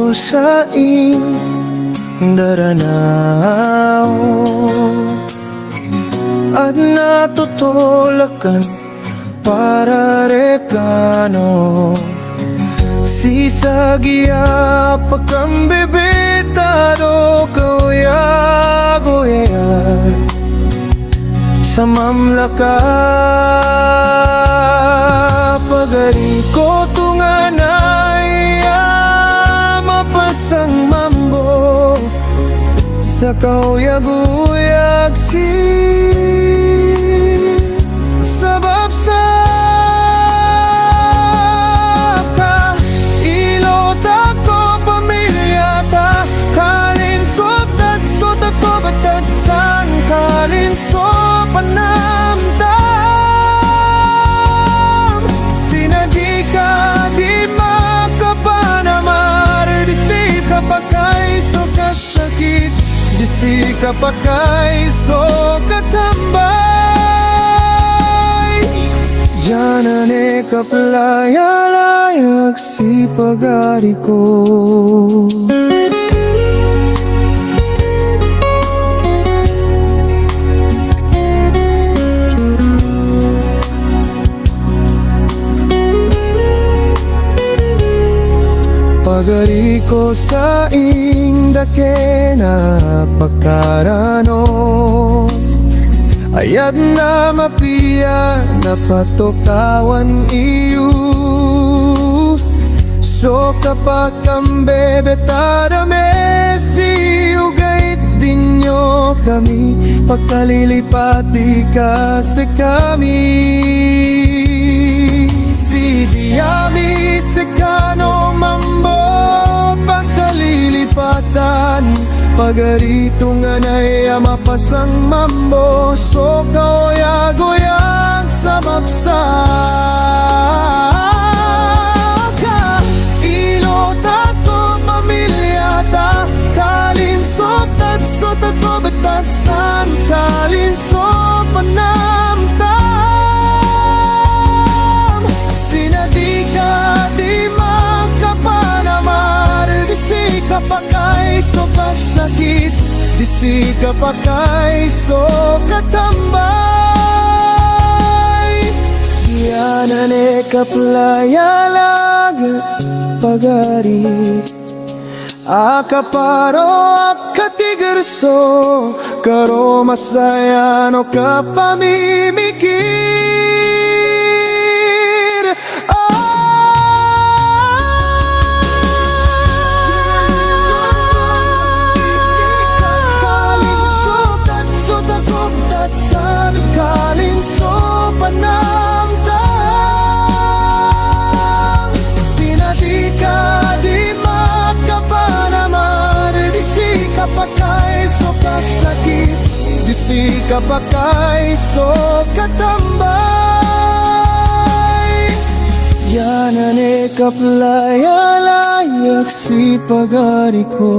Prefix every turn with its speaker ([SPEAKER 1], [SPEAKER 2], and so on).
[SPEAKER 1] ko sa Daranao at natutulakan para replano. Sisagya pagkambibitado kauya-guya sa mamlaka. Pagari ko tunganay mapasang mambo sa kauyag-uyag sabab sa ka ilota ko pamilya ta kalinsot at sota ko batad san kalinsot panamdam sinadi ka di makapanamar disi ka pakay so kasakit disi ka pakay so katambay janane kaplaya-layak si pagari ko. Pagari ko sa dake na pagkarano ayat na mapiya na patokawan iyo so kapag kambebetada mesi ugait dinyo kami pagkalilipati kasi kami si Diami Sekano Mambo pagkalilipatan pagarito nga na mapasang mambo so kaoya-goyang sa mapsaka ilota ko pamilya ta kalinsot at sota ko batat san kalinsot panamdam sinadi ka di makapanamar disi ka pakay so kasakit disi ka pakay so katambay yanane kaplaya-laga pagari akaparo akatigerso karo masayano kapamimikir kalinso panamdam sinati ka di makapanamar disi ka pakay so kasakit disi ka pakay so katambay yanane kaplaya-layak si pagari ko.